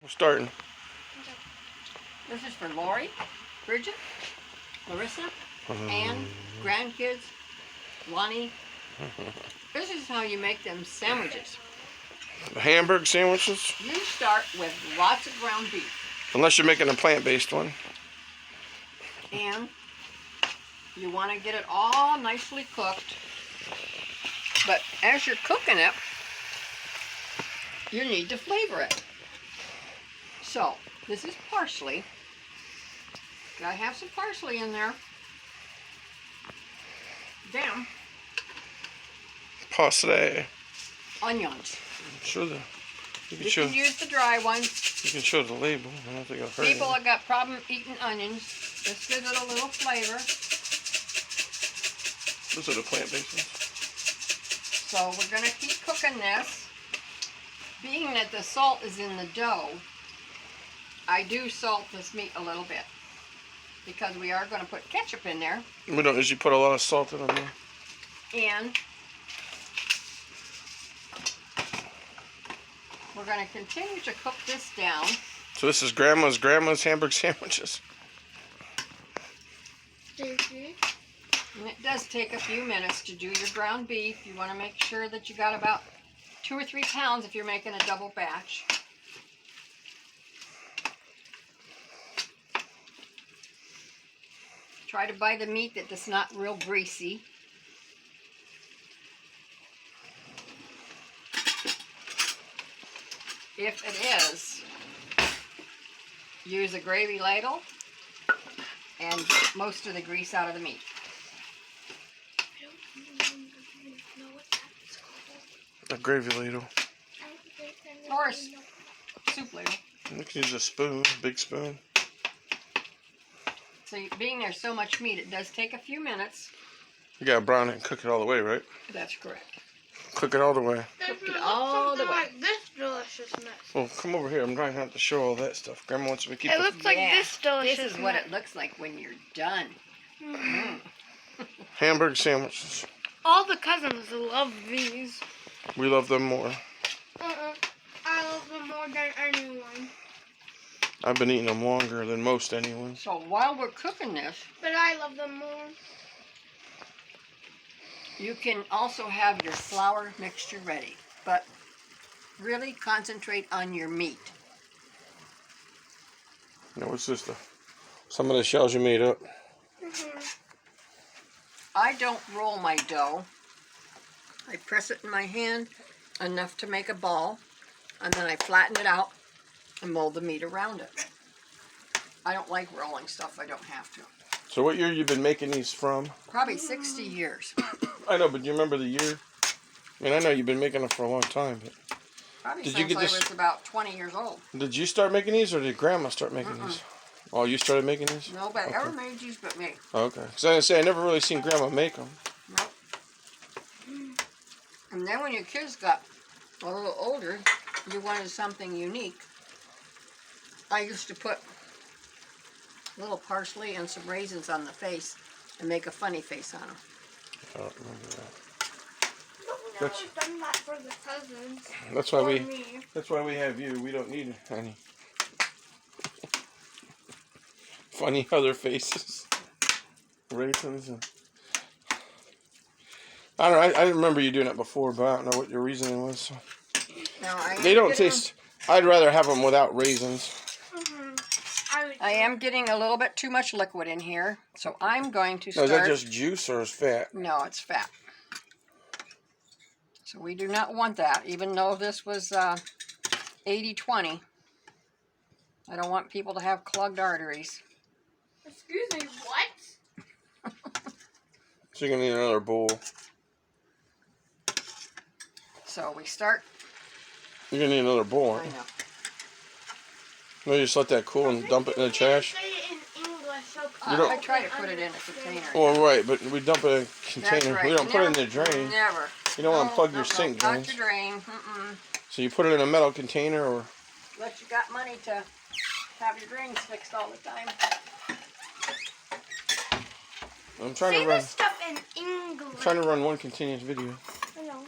We're starting. This is for Lori, Bridget, Larissa, Ann, grandkids, Lonnie. This is how you make them sandwiches. The Hamburger sandwiches? You start with lots of ground beef. Unless you're making a plant-based one. And you want to get it all nicely cooked. But as you're cooking it, you need to flavor it. So, this is parsley. Gotta have some parsley in there. Then, Parsley. onions. Show the. You can use the dry ones. You can show the label. I don't think I've heard People it. that got problem eating onions, this gives it a little flavor. Those are the plant-based ones. So we're gonna keep cooking this. Being that the salt is in the dough, I do salt this meat a little bit because we are going to put ketchup in there. We don't usually put a lot of salt in them. And we're going to continue to cook this down. So this is Grandma's Hamburger sandwiches. And it does take a few minutes to do your ground beef. You want to make sure that you got about 2 or 3 pounds if you're making a double batch. Try to buy the meat that's not real greasy. If it is, use a gravy ladle and get most of the grease out of the meat. A gravy ladle. Or a soup ladle. You can use a spoon, big spoon. So being there's so much meat, it does take a few minutes. You gotta brown it and cook it all the way, right? That's correct. Cook it all the way. Cook it all the way. Like this deliciousness. Well, come over here. I'm trying not to show all that stuff. Grandma wants me to keep It looks like this deliciousness. This is what it looks like when you're done. Hamburger sandwiches. All the cousins love these. We love them more. I love them more than anyone. I've been eating them longer than most anyone. So while we're cooking this, But I love them more. you can also have your flour mixture ready. But really concentrate on your meat. Now, what's this stuff? Some of the shells you made up. I don't roll my dough. I press it in my hand enough to make a ball, and then I flatten it out and mold the meat around it. I don't like rolling stuff I don't have to. So what year you been making these from? Probably 60 years. I know, but do you remember the year? I mean, I know you've been making them for a long time, but Probably Did since you get I this- was about 20 years old. did you start making these or did Grandma start making these? Oh, you started making these? Nobody ever made these but me. Oh, okay. Because I was gonna say I never really seen Grandma make them. Nope. And then when your kids got a little older, you wanted something unique. I used to put a little parsley and some raisins on the face and make a funny face on them. I don't remember that. We've That's- never done that for the cousins. That's why Or we. me. That's why we have you. We don't need any funny other faces, raisins, and I don't know. I remember you doing it before, but I don't know what your reasoning was. So. Now, They don't taste. I'd rather have them without raisins. I am getting a little bit too much liquid in here, so I'm going to Now, start. is that just juice or is fat? No, it's fat. So we do not want that, even though this was 80-20. I don't want people to have clogged arteries. Excuse me, what? So you're gonna need another bowl. So we start. You're gonna need another bowl. I Aren't you? know. No, you just let that cool and dump it in the trash. Say it in English, so You don't- I try to put it in a container. Well, right, but we dump it in a That's container. right. We don't put it in the Never- drain. Never. You don't want to plug your No, sink not drains. your drain. Mm-mm. So you put it in a metal container, or Unless you got money to have your drains fixed all the time. I'm trying Say to run. this stuff in English. Trying to run one continuous video. I know.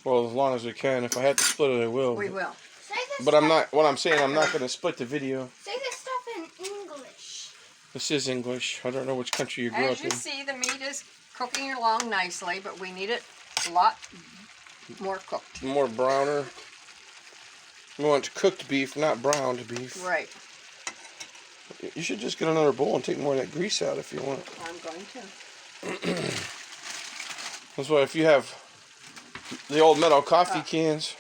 Well, as long as we can. If I have to split it, I will. We will. Say But I'm not. What I'm saying, I'm not gonna split the video. Say this stuff in English. This is English. I don't know which country you grew As up you in. see, the meat is cooking along nicely, but we need it a lot more cooked. More browner. We want cooked beef, not browned beef. Right. You should just get another bowl and take more of that grease out if you want. I'm going to. That's why if you have the old metal coffee cans,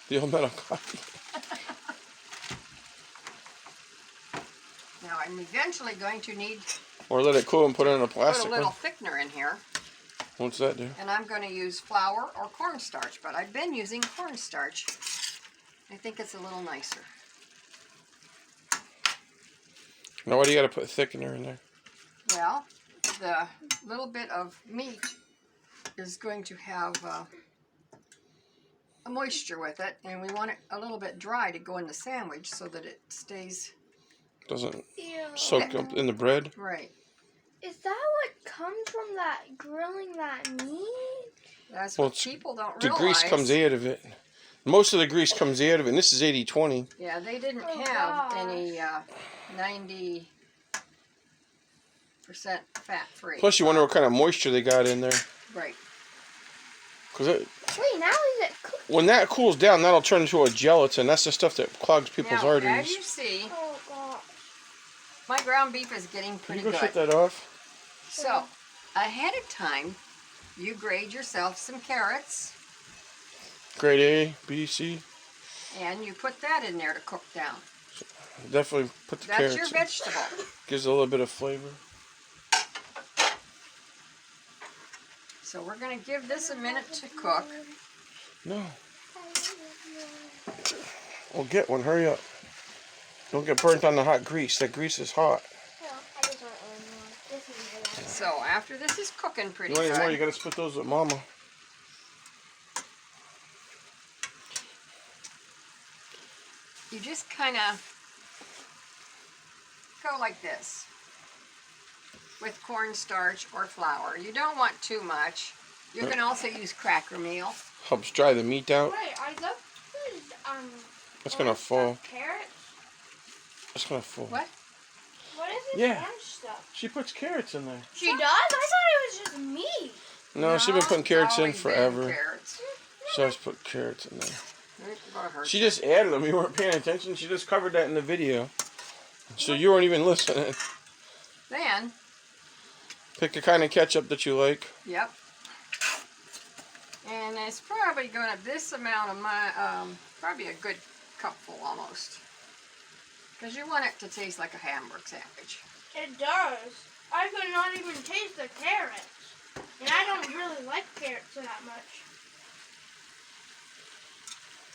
the old metal coffee. Now I'm eventually going to need Or let it cool and put it in a put plastic a little one. thickener in here, What's that do? and I'm going to use flour or cornstarch, but I've been using cornstarch. I think it's a little nicer. Now why do you got to put thickener in there? Well, the little bit of meat is going to have a moisture with it, and we want it a little bit dry to go in the sandwich so that it stays Doesn't Ew. soak up in the bread? right. Is that what comes from that grilling that meat? That's Well, what people don't The realize. grease comes out of it. Most of the grease comes out of it, and this is 80-20. Yeah, they didn't Oh, have gosh. any 90% fat-free. Plus, you wonder what kind of moisture they got in there. Right. Because Wait, now is it cooked? when that cools down, that'll turn into a gelatin. That's the stuff that clogs people's Now, arteries. as you see, Oh gosh. my ground beef is getting Can pretty you go good. shut that off? So, ahead of time, you grate yourself some carrots, Grade A, B, C. and you put that in there to cook down. Definitely put the That's carrots your in. vegetable. Gives it a little bit of flavor. So we're going to give this a minute to cook. No. Well, get one. Hurry up. Don't get burnt on the hot grease. That grease is hot. No, I just want one more. This is good. So after this is cooking pretty You want any more? You good, gotta split those with Mama. you just kind of go like this with cornstarch or flour. You don't want too much. You can also use cracker meal. Helps dry the meat out. Wait, are those It's gonna fall. carrots? It's gonna fall. What? What is this Yeah. orange stuff? She puts carrots in there. She does? I thought it was just meat. No, she's been putting it's carrots in always been forever. Carrots. She always put carrots in there. It's gonna hurt She you. just added them. You weren't paying attention. She just covered that in the video. So you weren't even listening. Then, Pick a kind of ketchup that you like. yep. And it's probably going to, this amount of my, probably a good cupful almost. Because you want it to taste like a Hamburg sandwich. It does. I could not even taste the carrots. And I don't really like carrots that much.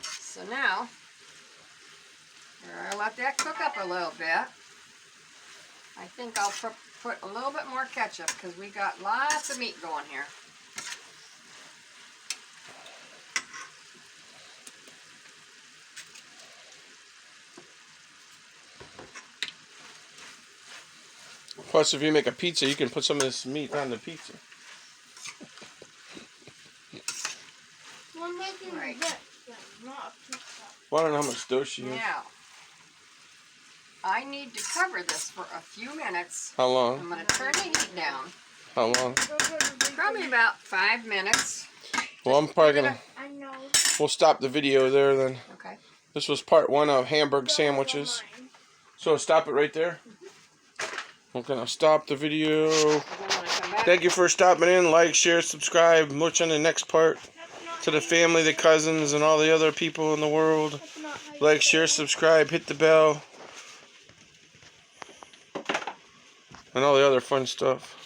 So now, I'll let that cook up a little bit. I think I'll put a little bit more ketchup because we got lots of meat going here. Plus, if you make a pizza, you can put some of this meat on the pizza. We're making Right. this, then, not a pizza. Well, I don't know how much dough she has. Now, I need to cover this for a few minutes. How I'm long? going to turn the heat down. How long? Probably about 5 minutes. Well, I'm probably gonna. I know. We'll stop the video there then. Okay. This was part 1 of Hamburg Sandwiches. So stop it right there. I'm gonna stop the video. Then when I come back, Thank you for stopping in. Like, share, subscribe. Much on the next part. To the family, the cousins, and all the other people in the world. Like, share, subscribe, hit the bell. And all the other fun stuff.